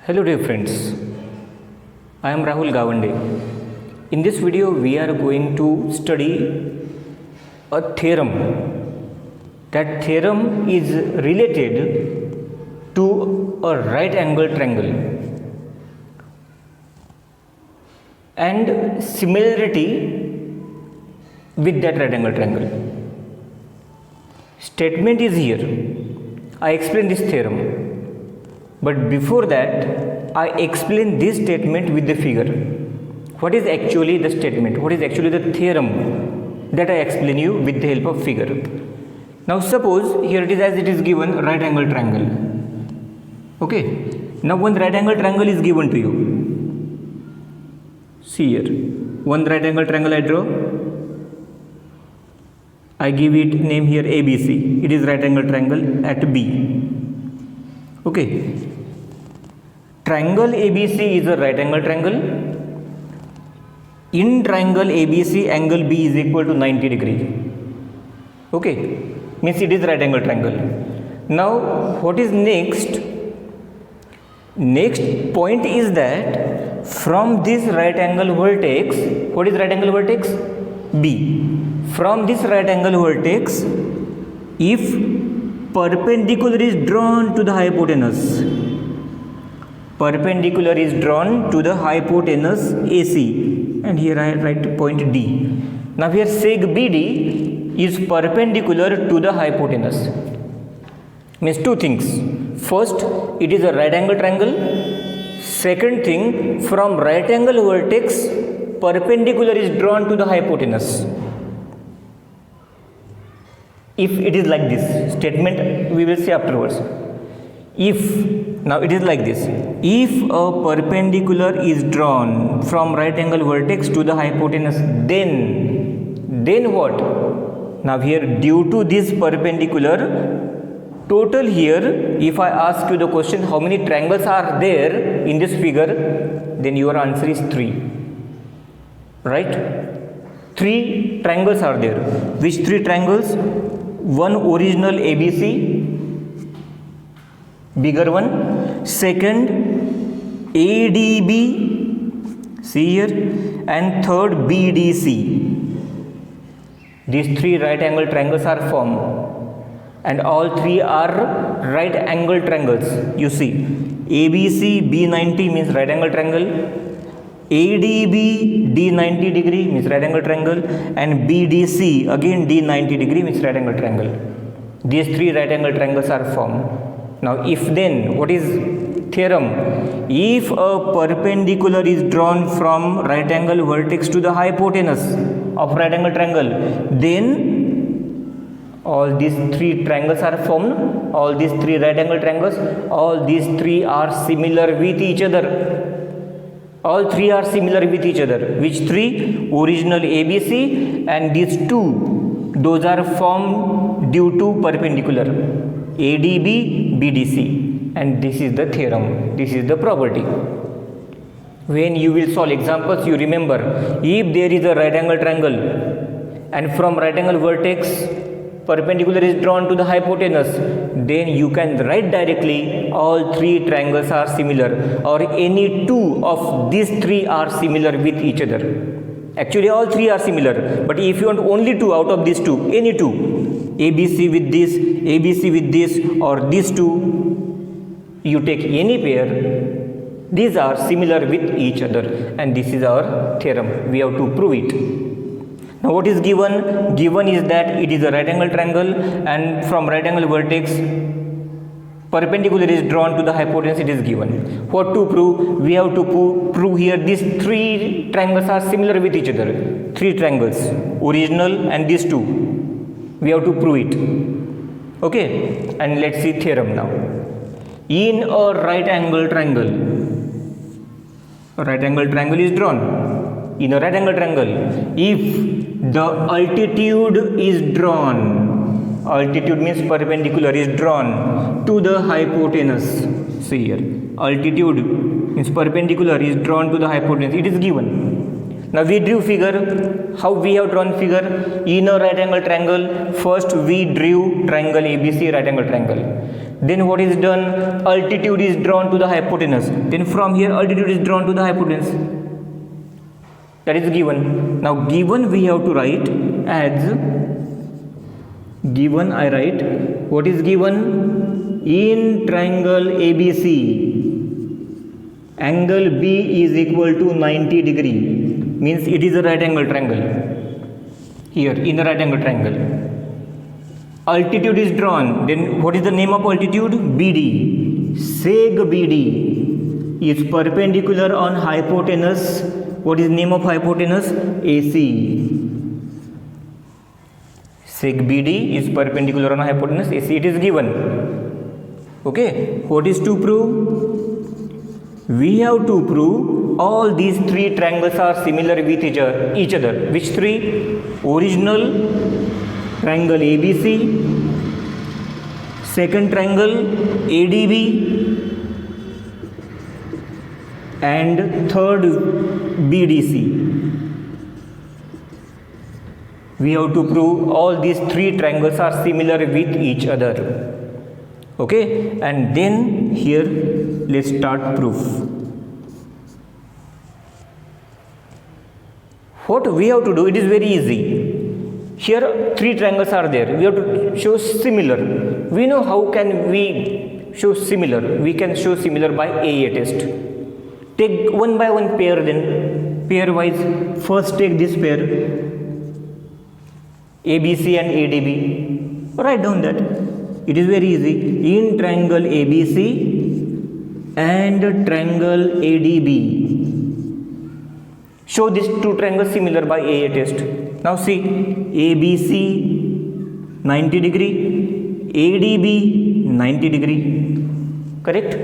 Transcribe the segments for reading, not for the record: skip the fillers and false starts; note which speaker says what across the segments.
Speaker 1: Hello dear friends, I am Rahul Gawande. In this video we are going to study a theorem. That theorem is related to a right angle triangle and similarity with that right angle triangle. Statement is here. I explain this theorem. But before that, I explain this statement with the figure. What is actually the statement? What is actually the theorem that I explain you with the help of figure? Now suppose here it is as it is given right angle triangle. Okay. Now one right angle triangle is given to you. See here. One right angle triangle I draw. I give it name here ABC. It is right angle triangle at B. Okay. Triangle ABC is a right angle triangle. In triangle ABC, angle B is equal to 90 degree. Okay. Means it is right angle triangle. Now, what is next? Next point is that from this right angle vertex, what is right angle vertex? B. From this right angle vertex, if perpendicular is drawn to the hypotenuse, perpendicular is drawn to the hypotenuse AC, and here I write point D. Now here seg BD is perpendicular to the hypotenuse. Means two things. First, it is a right angle triangle. Second thing, from right angle vertex, perpendicular is drawn to the hypotenuse. If it is like this statement, we will see afterwards. If now it is like this, if a perpendicular is drawn from right angle vertex to the hypotenuse, then what? Now here due to this perpendicular, total here, if I ask you the question how many triangles are there in this figure, then your answer is 3. Right? 3 triangles are there. Which 3 triangles? One original ABC, bigger one. Second ADB, see here, and third BDC. These 3 right angle triangles are formed, and all 3 are right angle triangles. You see, ABC B90 means right angle triangle. ADB D90 degree means right angle triangle, and BDC again D90 degree means right angle triangle. These 3 right angle triangles are formed. Now if then, what is theorem? If a perpendicular is drawn from right angle vertex to the hypotenuse of right angle triangle, then all these 3 triangles are formed, all these 3 right angle triangles, all these 3 are similar with each other. All 3 are similar with each other. Which 3? Original ABC and these 2, those are formed due to perpendicular. ADB, BDC. And this is the theorem. This is the property. When you will solve examples, you remember, if there is a right angle triangle and from right angle vertex, perpendicular is drawn to the hypotenuse, then you can write directly all 3 triangles are similar, or any 2 of these 3 are similar with each other. Actually all 3 are similar, but if you want only 2 out of these 2, any 2, ABC with this, ABC with this, or these 2, you take any pair, these are similar with each other, and this is our theorem. We have to prove it. Now what is given? Given is that it is a right angle triangle, and from right angle vertex, perpendicular is drawn to the hypotenuse, it is given. What to prove? We have to prove here these 3 triangles are similar with each other. 3 triangles, original and these 2. We have to prove it. Okay, and let's see theorem now. In a right angle triangle, a right angle triangle is drawn. In a right angle triangle, if the altitude is drawn, altitude means perpendicular is drawn to the hypotenuse. See here, altitude means perpendicular is drawn to the hypotenuse. It is given. Now we drew figure. How we have drawn figure? In a right angle triangle, first we drew triangle ABC, right angle triangle. Then what is done? Altitude is drawn to the hypotenuse. Then from here altitude is drawn to the hypotenuse. That is given. Now given we have to write as given. I write what is given. In triangle ABC, angle B is equal to 90 degree. Means it is a right angle triangle. Here in the right angle triangle, altitude is drawn. Then what is the name of altitude? BD. Seg BD is perpendicular on hypotenuse. What is name of hypotenuse? AC. Seg BD is perpendicular on hypotenuse AC. It is given. Okay. What is to prove? We have to prove all these three triangles are similar with each other. Which three? Original triangle ABC, second triangle ADB, and third BDC. We have to prove all these three triangles are similar with each other. Okay, and then here let's start proof. What we have to do, it is very easy. Here three triangles are there. We have to show similar. We know how can we show similar. We can show similar by AAA test. Take one by one pair, then pair wise. First take this pair ABC and ADB. Write down that. It is very easy. In triangle ABC and triangle ADB, show these two triangles similar by AA test. Now see, ABC 90 degree, ADB 90 degree. Correct?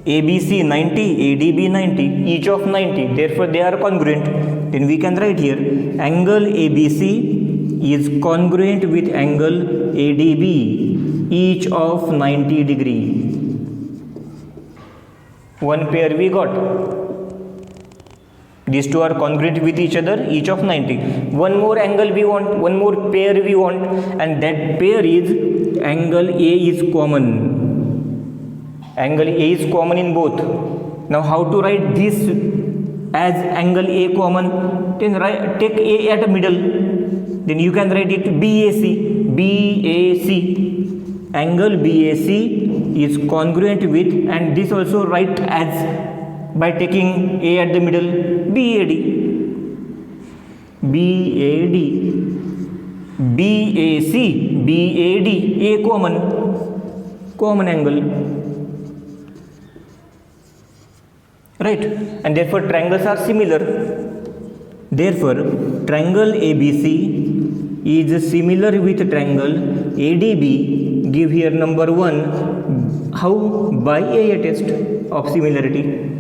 Speaker 1: ABC 90, ADB 90, each of 90. Therefore, they are congruent. Then we can write here, angle ABC is congruent with angle ADB, each of 90 degree. One pair we got. These two are congruent with each other, each of 90. One more angle we want, one more pair we want, and that pair is angle A is common. Angle A is common in both. Now how to write this as angle A common? Then take A at the middle. Then you can write it BAC. BAC. Angle BAC is congruent with, and this also write as by taking A at the middle, BAD. BAD. BAC. BAD. A common angle. Right? And therefore triangles are similar. Therefore, triangle ABC is similar with triangle ADB. Give here number 1. How? By AA test of similarity.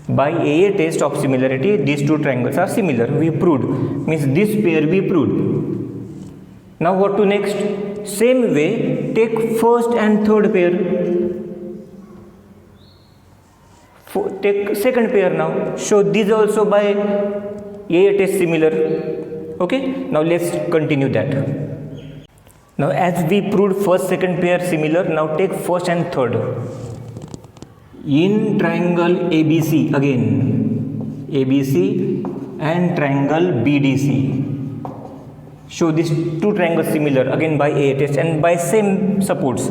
Speaker 1: By AA test of similarity, these two triangles are similar. We proved. Means this pair we proved. Now what to next? Same way, take first and third pair. Take second pair now. Show these also by AA test similar. Okay. Now let's continue that. Now as we proved first, second pair similar, now take first and third. In triangle ABC again, ABC and triangle BDC, show these two triangles similar again by AA test and by same supports.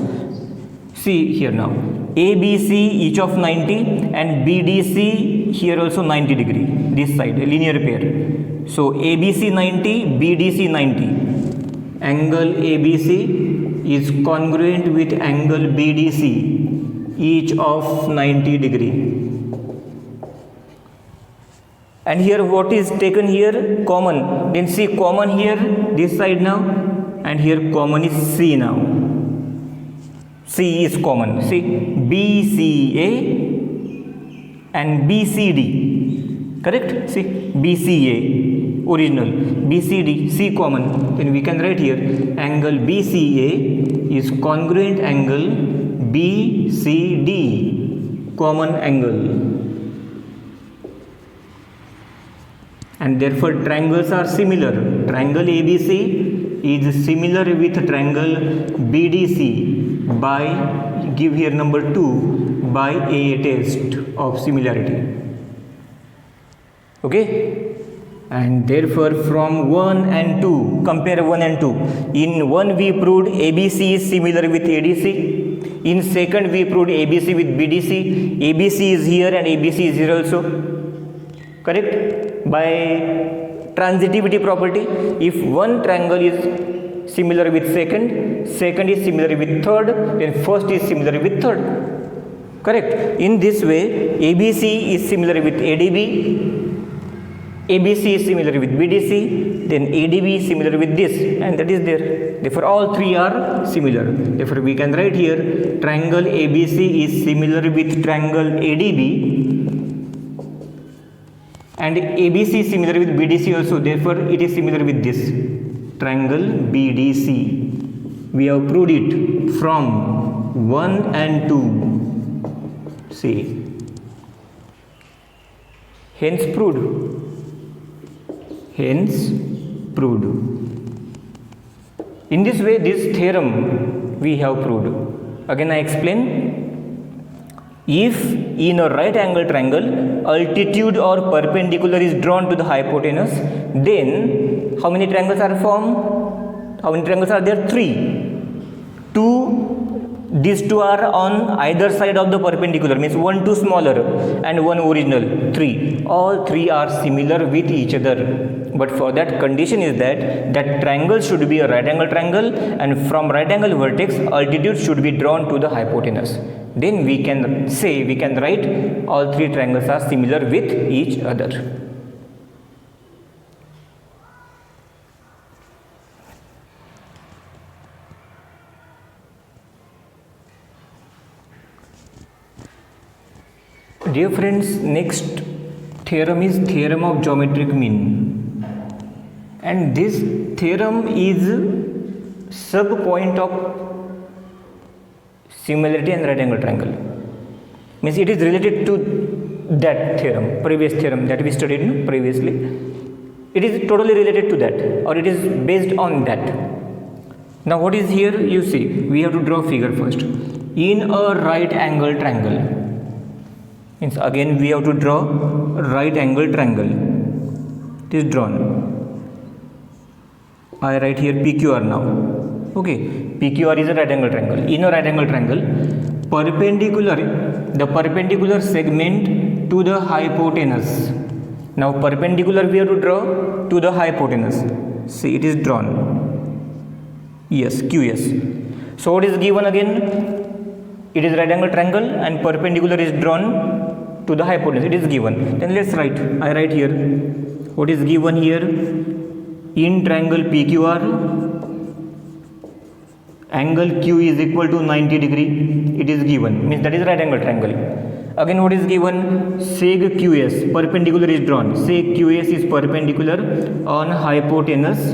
Speaker 1: See here now, ABC each of 90 and BDC here also 90 degree, this side a linear pair. So ABC 90, BDC 90. Angle ABC is congruent with angle BDC, each of 90 degree. And here what is taken here? Common. Then see common here, this side now, and here common is C now. C is common. See BCA and BCD. Correct? See BCA original, BCD, C common. Then we can write here angle BCA is congruent angle BCD, common angle. And therefore triangles are similar. Triangle ABC is similar with triangle BDC by give here number 2 by a test of similarity. Okay, and therefore from 1 and 2, compare 1 and 2. In 1 we proved ABC is similar with ADC. In second we proved ABC with BDC. ABC is here and ABC is here also. Correct? By transitivity property, if one triangle is similar with second, second is similar with third, then first is similar with third. Correct? In this way, ABC is similar with ADB, ABC is similar with BDC, then ADB is similar with this, and that is there. Therefore, all three are similar. Therefore, we can write here triangle ABC is similar with triangle ADB, and ABC is similar with BDC also. Therefore, it is similar with this triangle BDC. We have proved it from 1 and 2. See, hence proved. Hence proved. In this way, this theorem we have proved. Again, I explain. If in a right angle triangle, altitude or perpendicular is drawn to the hypotenuse, then how many triangles are formed? How many triangles are there? 3. These two are on either side of the perpendicular, means 1 2 smaller and 1 original, 3. All 3 are similar with each other. But for that, condition is that triangle should be a right angle triangle, and from right angle vertex altitude should be drawn to the hypotenuse. Then we can write all 3 triangles are similar with each other. Dear friends, next theorem is theorem of geometric mean, and this theorem is sub-point of similarity and right angle triangle. Means it is related to that theorem, previous theorem that we studied previously. It is totally related to that, or it is based on that. Now what is here? You see, we have to draw figure first. In a right angle triangle, means again we have to draw right angle triangle. It is drawn. I write here PQR now. Okay, PQR is a right angle triangle. In a right angle triangle, the perpendicular segment to the hypotenuse. Now perpendicular we have to draw to the hypotenuse. See, it is drawn. Yes, QS. So what is given again? It is right angle triangle and perpendicular is drawn to the hypotenuse. It is given. Then let's write. I write here. What is given here? In triangle PQR, angle Q is equal to 90 degree. It is given. Means that is right angle triangle. Again what is given? Seg QS, perpendicular is drawn. Seg QS is perpendicular on hypotenuse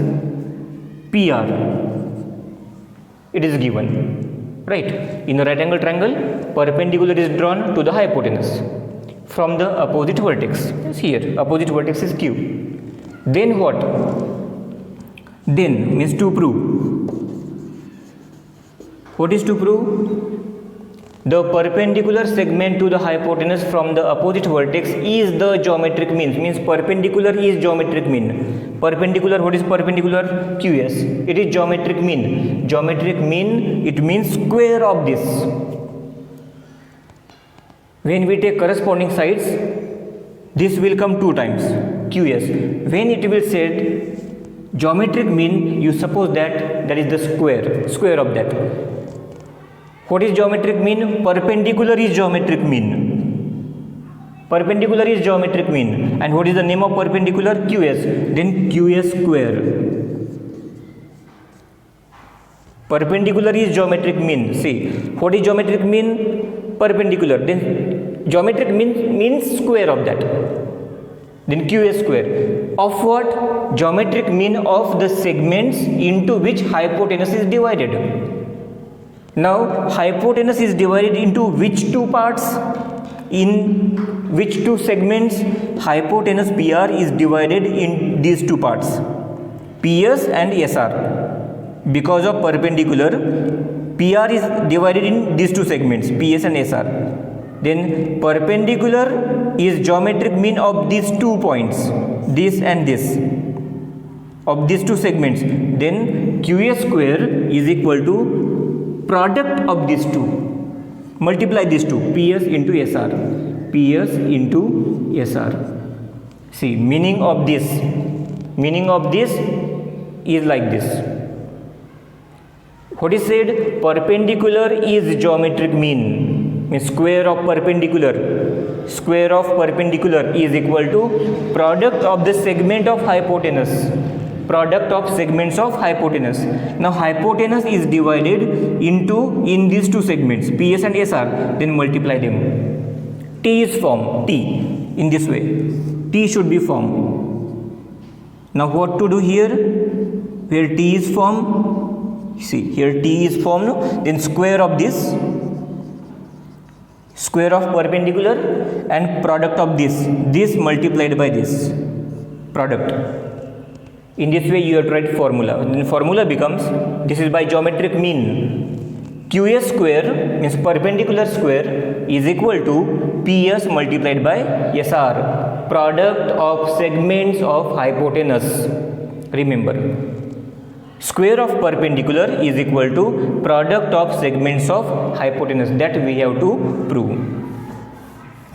Speaker 1: PR. It is given. Right. In a right angle triangle, perpendicular is drawn to the hypotenuse from the opposite vertex. Yes, here opposite vertex is Q. Then what? Then means to prove. What is to prove? The perpendicular segment to the hypotenuse from the opposite vertex is the geometric mean. Means perpendicular is geometric mean. Perpendicular, what is perpendicular? QS. It is geometric mean. Geometric mean, it means square of this. When we take corresponding sides, this will come 2 times, QS. When it will said geometric mean, you suppose that is the square of that. What is geometric mean? Perpendicular is geometric mean. Perpendicular is geometric mean. And what is the name of perpendicular? QS. Then QS square. Perpendicular is geometric mean. See, what is geometric mean? Perpendicular. Then geometric mean means square of that. Then QS square. Of what? Geometric mean of the segments into which hypotenuse is divided. Now hypotenuse is divided into which 2 parts? In which 2 segments? Hypotenuse PR is divided in these 2 parts, PS and SR. Because of perpendicular, PR is divided in these two segments, PS and SR. Then perpendicular is geometric mean of these 2 points, this and this, of these two segments. Then QS square is equal to product of these two. Multiply these two, PS into SR, PS into SR. See, meaning of this is like this. What is said? Perpendicular is geometric mean, means square of perpendicular is equal to product of the segment of hypotenuse, product of segments of hypotenuse. Now hypotenuse is divided in these two segments, PS and SR. Then multiply them. T is formed, T, in this way T should be formed. Now what to do here? Where T is formed, see here T is formed, then square of this, square of perpendicular and product of this multiplied by this product. In this way you have to write formula. Then formula becomes, this is by geometric mean, QS square means perpendicular square is equal to PS multiplied by SR, product of segments of hypotenuse. Remember, square of perpendicular is equal to product of segments of hypotenuse. That we have to prove.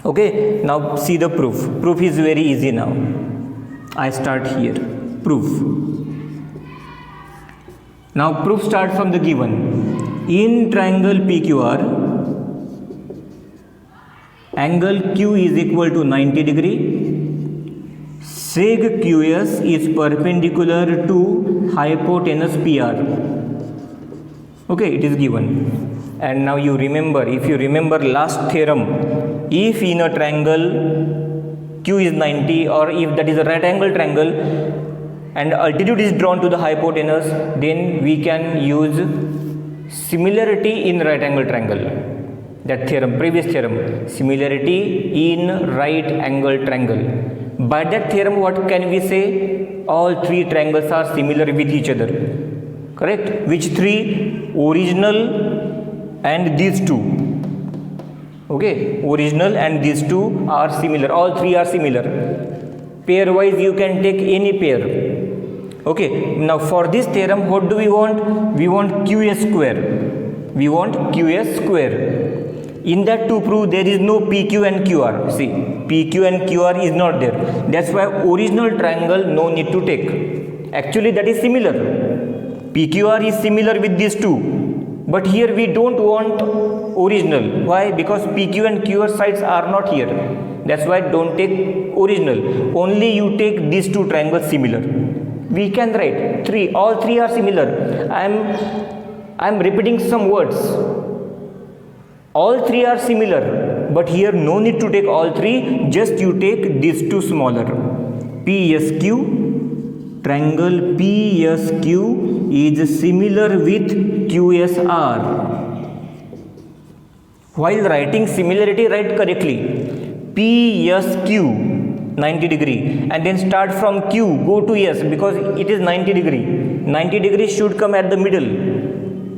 Speaker 1: Okay, now see the proof. Proof is very easy now. I start here. Proof. Now proof starts from the given. In triangle PQR, angle Q is equal to 90 degree. Seg QS is perpendicular to hypotenuse PR. Okay, it is given. And now you remember, if you remember last theorem, if in a triangle Q is 90, or if that is a right angle triangle and altitude is drawn to the hypotenuse, then we can use similarity in right angle triangle. That theorem, previous theorem, similarity in right angle triangle. By that theorem, what can we say? All three triangles are similar with each other. Correct? Which three? Original and these two. Okay, original and these two are similar. All three are similar. Pair wise you can take any pair. Okay, now for this theorem, what do we want? We want QS square. We want QS square. In that to prove there is no PQ and QR. See, PQ and QR is not there. That's why original triangle no need to take. Actually that is similar. PQR is similar with these two. But here we don't want original. Why? Because PQ and QR sides are not here. That's why don't take original. Only you take these two triangles similar. We can write three. All three are similar. I am repeating some words. All three are similar, but here no need to take all three, just you take these two smaller. PSQ, triangle PSQ is similar with QSR. While writing similarity, write correctly. PSQ 90 degree and then start from Q, go to S because it is 90 degree. 90 degrees should come at the middle.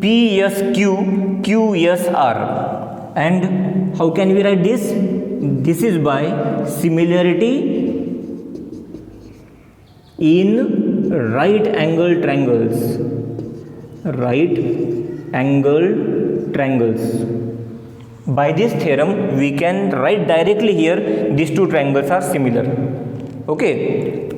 Speaker 1: PSQ QSR. And how can we write this? This is by similarity in right angle triangles. Right angle triangles. By this theorem, we can write directly here, these two triangles are similar. Okay.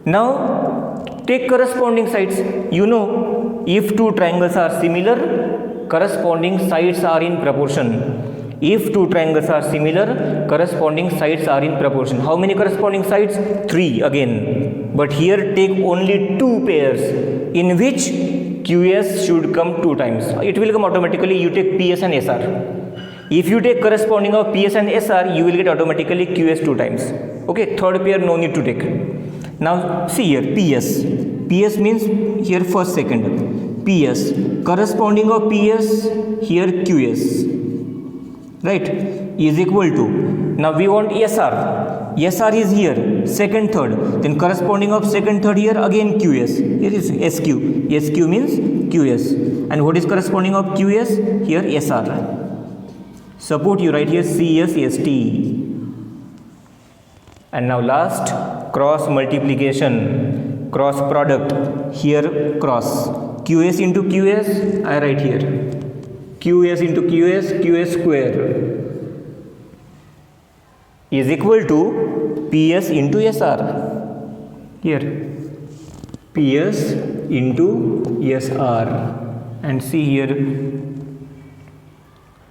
Speaker 1: Now, take corresponding sides. You know, if two triangles are similar, corresponding sides are in proportion. If two triangles are similar, corresponding sides are in proportion. How many corresponding sides? 3 again. But here take only 2 pairs in which QS should come 2 times. It will come automatically. You take PS and SR. If you take corresponding of PS and SR, you will get automatically QS 2 times. Okay, third pair no need to take. Now see here PS. PS means here first second. PS corresponding of PS here QS, right, is equal to, now we want SR. SR is here second third, then corresponding of second third here again QS. Here is SQ. SQ means QS. And what is corresponding of QS? Here SR. Support you write here CSST. And now last, cross multiplication, cross product. Here cross. QS into QS, I write here. QS into QS, QS square is equal to PS into SR. Here PS into SR. And see here,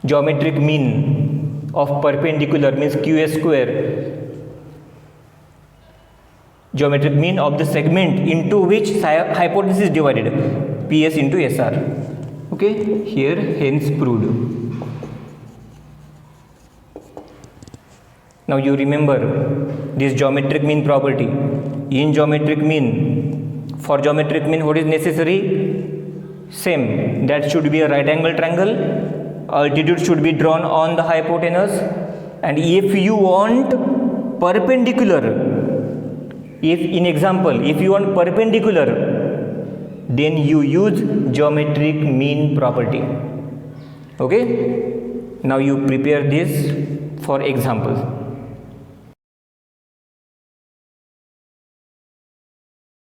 Speaker 1: geometric mean of perpendicular means QS square. Geometric mean of the segment into which hypotenuse is divided, PS into SR. Okay, here hence proved. Now you remember this geometric mean property. In geometric mean, for geometric mean what is necessary? Same, that should be a right angle triangle, altitude should be drawn on the hypotenuse, and if you want perpendicular, if in example if you want perpendicular, then you use geometric mean property. Okay, now you prepare this for examples.